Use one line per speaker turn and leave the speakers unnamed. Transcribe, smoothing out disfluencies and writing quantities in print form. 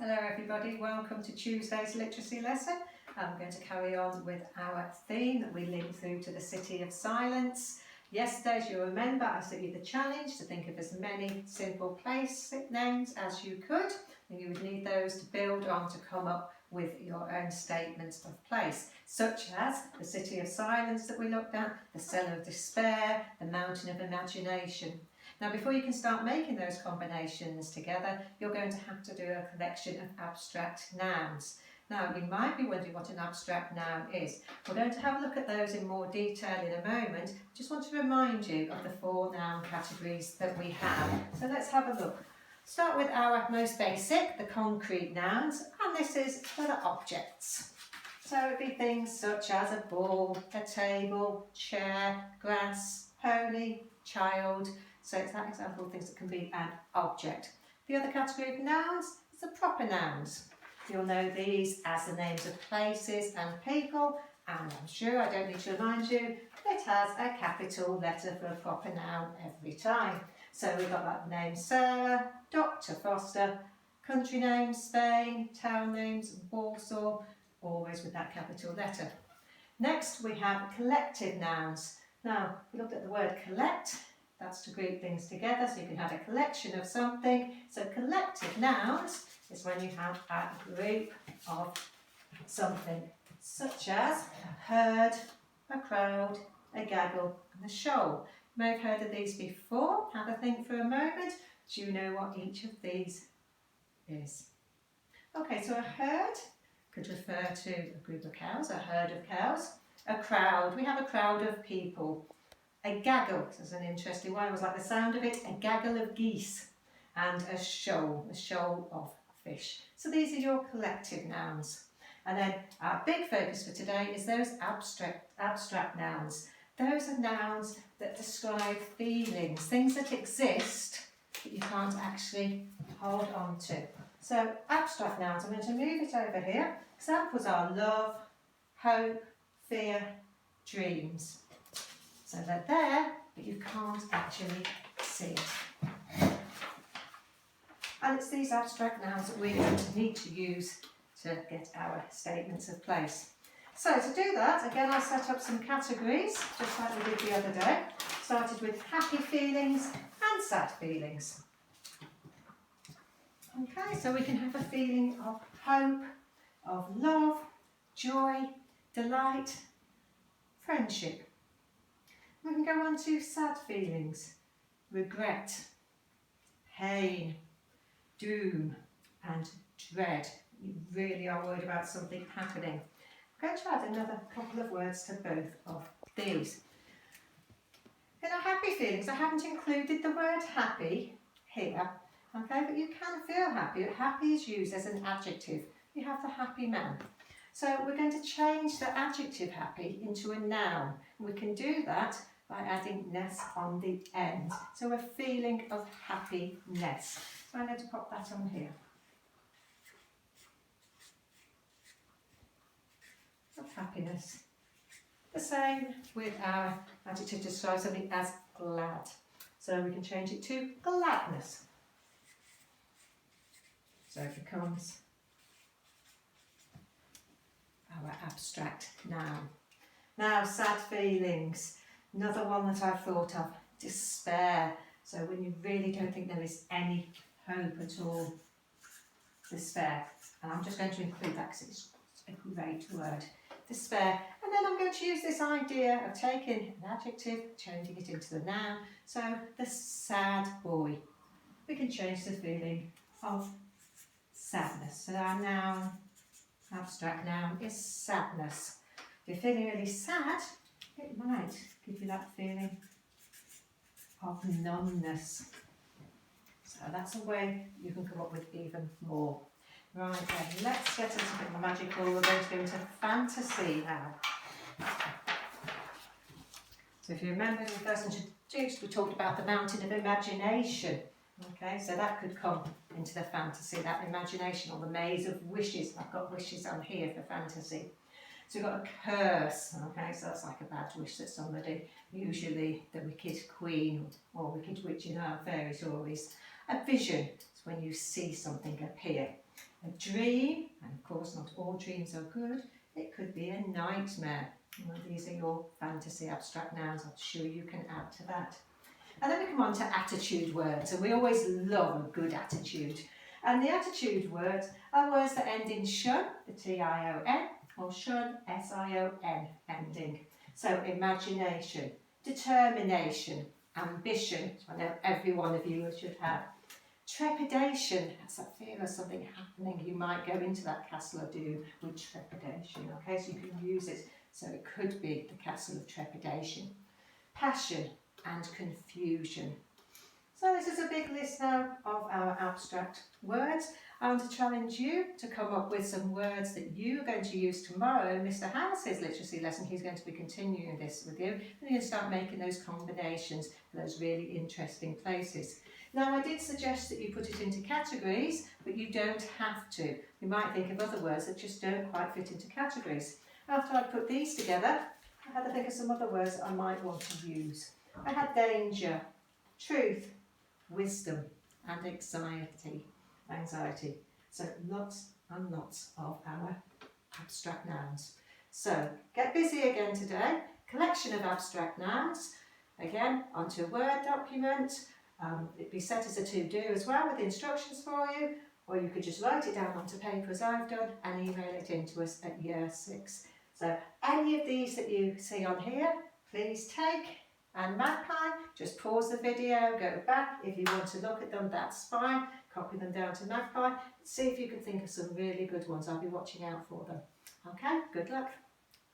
Hello everybody, welcome to Tuesday's literacy lesson. I'm going to carry on with our theme that we link through to the City of Silence. Yesterday, as you remember, I set you the challenge to think of as many simple place names as you could, and you would need those to build on to come up with your own statements of place, such as the City of Silence that we looked at, the Cellar of Despair, the Mountain of Imagination. Now, before you can start making those combinations together, you're going to have to do a collection of abstract nouns. Now, you might be wondering what an abstract noun is. We're going to have a look at those in more detail in a moment. I just want to remind you of the 4 noun categories that we have. So let's have a look. Start with our most basic, the concrete nouns, and this is for the objects. So it would be things such as a ball, a table, chair, grass, pony, child. So it's that example of things that can be an object. The other category of nouns is the proper nouns. You'll know these as the names of places and people, and I'm sure I don't need to remind you, it has a capital letter for a proper noun every time. So we've got that name Sarah, Dr. Foster, country names Spain, town names Warsaw, always with that capital letter. Next we have collective nouns. Now, we looked at the word collect. That's to group things together, so you can have a collection of something. So collective nouns is when you have a group of something, such as a herd, a crowd, a gaggle, and a shoal. You may have heard of these before. Have a think for a moment. Do you know what each of these is? Okay, so a herd could refer to a group of cows, a herd of cows. A crowd, we have a crowd of people. A gaggle, this is an interesting one, it was like the sound of it, a gaggle of geese, and a shoal of fish. So these are your collective nouns. And then our big focus for today is those abstract nouns. Those are nouns that describe feelings, things that exist that you can't actually hold on to. So abstract nouns, I'm going to move it over here. Examples are love, hope, fear, dreams. So they're there, but you can't actually see it. And it's these abstract nouns that we're going to need to use to get our statements of place. So to do that, again, I set up some categories, just like we did the other day. Started with happy feelings and sad feelings. Okay, so we can have a feeling of hope, of love, joy, delight, friendship. We can go on to sad feelings, regret, pain, doom and dread. You really are worried about something happening. I'm going to add another couple of words to both of these. In our happy feelings, I haven't included the word happy here, okay, but you can feel happy. Happy is used as an adjective. You have the happy man. So we're going to change the adjective happy into a noun. And we can do that by adding ness on the end. So a feeling of happiness. So I'm going to pop that on here. Of happiness. The same with our adjective to describe something as glad. So we can change it to gladness. So it becomes our abstract noun. Now, sad feelings. Another one that I've thought of, despair. So when you really don't think there is any hope at all, despair. And I'm just going to include that because it's a great word, despair. And then I'm going to use this idea of taking an adjective, changing it into the noun. So the sad boy. We can change the feeling of sadness. So our noun, abstract noun, is sadness. If you're feeling really sad, it might give you that feeling of numbness. So that's a way you can come up with even more. Right then, let's get a little bit more magical. We're going to go into fantasy now. So if you remember when we first introduced, we talked about the mountain of imagination. Okay, so that could come into the fantasy, that imagination, or the maze of wishes. I've got wishes on here for fantasy. So we've got a curse, okay, so that's like a bad wish that somebody, usually the wicked queen or wicked witch in our fairy stories. A vision is when you see something appear. a dream, and of course not all dreams are good. It could be a nightmare. Well, these are your fantasy abstract nouns. I'm sure you can add to that. And then we come on to attitude words, and we always love a good attitude. And the attitude words are words that end in shun, the T-I-O-N, or shun, S-I-O-N ending. So imagination, determination, ambition, which I know every one of you should have. Trepidation, that's that fear of something happening. You might go into that castle of doom with trepidation, okay? So you can use it. So it could be the castle of trepidation. Passion and confusion. So this is a big list now of our abstract words. I want to challenge you to come up with some words that you're going to use tomorrow in Mr. Harris's literacy lesson. He's going to be continuing this with you. And you're going to start making those combinations for those really interesting places. Now, I did suggest that you put it into categories, but you don't have to. You might think of other words that just don't quite fit into categories. After I put these together, I had to think of some other words that I might want to use. I had danger, truth, wisdom, and anxiety. So lots and lots of our abstract nouns. So get busy again today. Collection of abstract nouns. Again, onto a Word document. It'd be set as a to-do as well with the instructions for you, or you could just write it down onto paper as I've done and email it in to us at year 6. So any of these that you see on here, please take. And Magpie, just pause the video, go back. If you want to look at them, that's fine. Copy them down to Magpie. See if you can think of some really good ones. I'll be watching out for them. Okay, good luck.